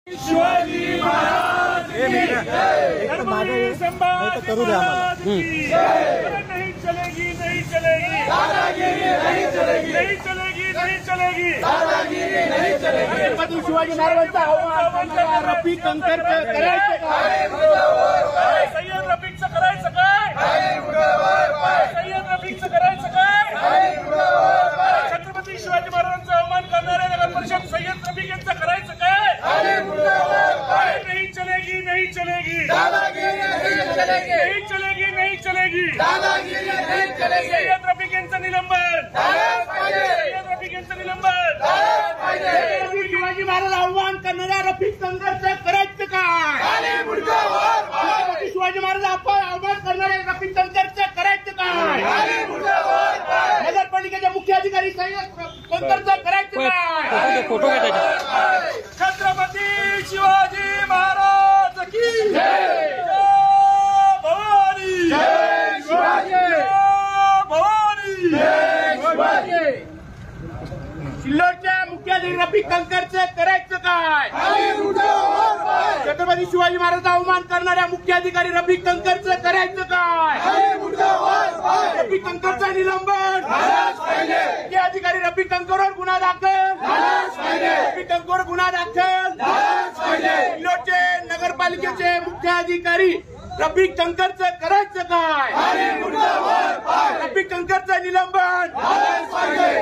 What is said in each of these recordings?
शिवाजी महाराज करू द्या आम्हाला। नहीं चलेगी नहीं चलेगी दादागिरी नहीं चलेगी नहीं चलेगी नहीं चलेगी दादागिरी नहीं चलेगी। छत्रपती शिवाजी महाराजांचा आव्हान रफिक कंकरचं करायचं काय? सय्यद रफिकचं करायचं काय? सय्यद रफिकचं करायचं काय? छत्रपती शिवाजी महाराजांचा अवमान करणाऱ्या नगर परिषद सय्यद रफिक यांचं करायचं काय? नहीं चलेगी नहीं चलेगी दादागिरी नहीं चलेगी नहीं चलेगी नहीं चलेगी दादागिरी नहीं चलेगी। सय्यद रफिक यांचं निलंबन सय्यद रफिक यांचं निलंबन छत्रपती शिवाजी महाराज आव्हान करणाऱ्या रफिक कंकरचं करायचं काय? छत्रपती शिवाजी महाराज आव्हान करणाऱ्या रफिक कंकरचं करायचं काय? नगरपालिकेचे मुख्य अधिकारी सय्यद कंकरचं करायचं काय? फोटो छत्रपती शिवाजी महाराज की जय भवानी जय शिवाजी जय भवानी जय शिवाजी। सिल्लोडच्या मुख्याधिकारी रफिक कंकरचं करायचं काय? छत्रपती शिवाजी महाराज अवमान करणाऱ्या मुख्याधिकारी रफिक कंकरचं करायचं काय? रफिक कंकरचं निलंबन मुख्य अधिकारी रफिक कंकरवर गुन्हा दाखल रफिक कंकरवर गुन्हा दाखल। सिल्लोडचे नगरपालिकेचे मुख्य अधिकारी रफिक कंकरचं करायचं काय? रफिक कंकरचं निलंबन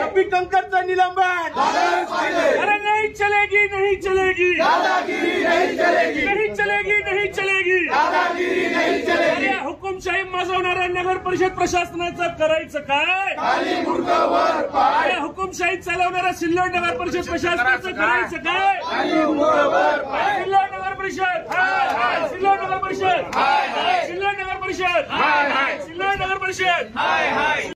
रफिक कंकरचं निलंबन। अरे नहीं चलेगी नहीं चलेगी दादागिरी नहीं चलेगी नहीं चलेगी नहीं चलेगी दादागिरी नहीं चलेगी। अरे हुकुमशाही माजवणाऱ्या नगर परिषद प्रशासनाचं करायचं काय? अरे हुकुमशाही चालवणाऱ्या सिल्लोड नगर परिषद प्रशासनाचं करायचं काय? सिल्लोड नगर परिषद सिल्लोड नगर परिषद सिल्लोड नगर परिषद सिल्लोड नगर परिषद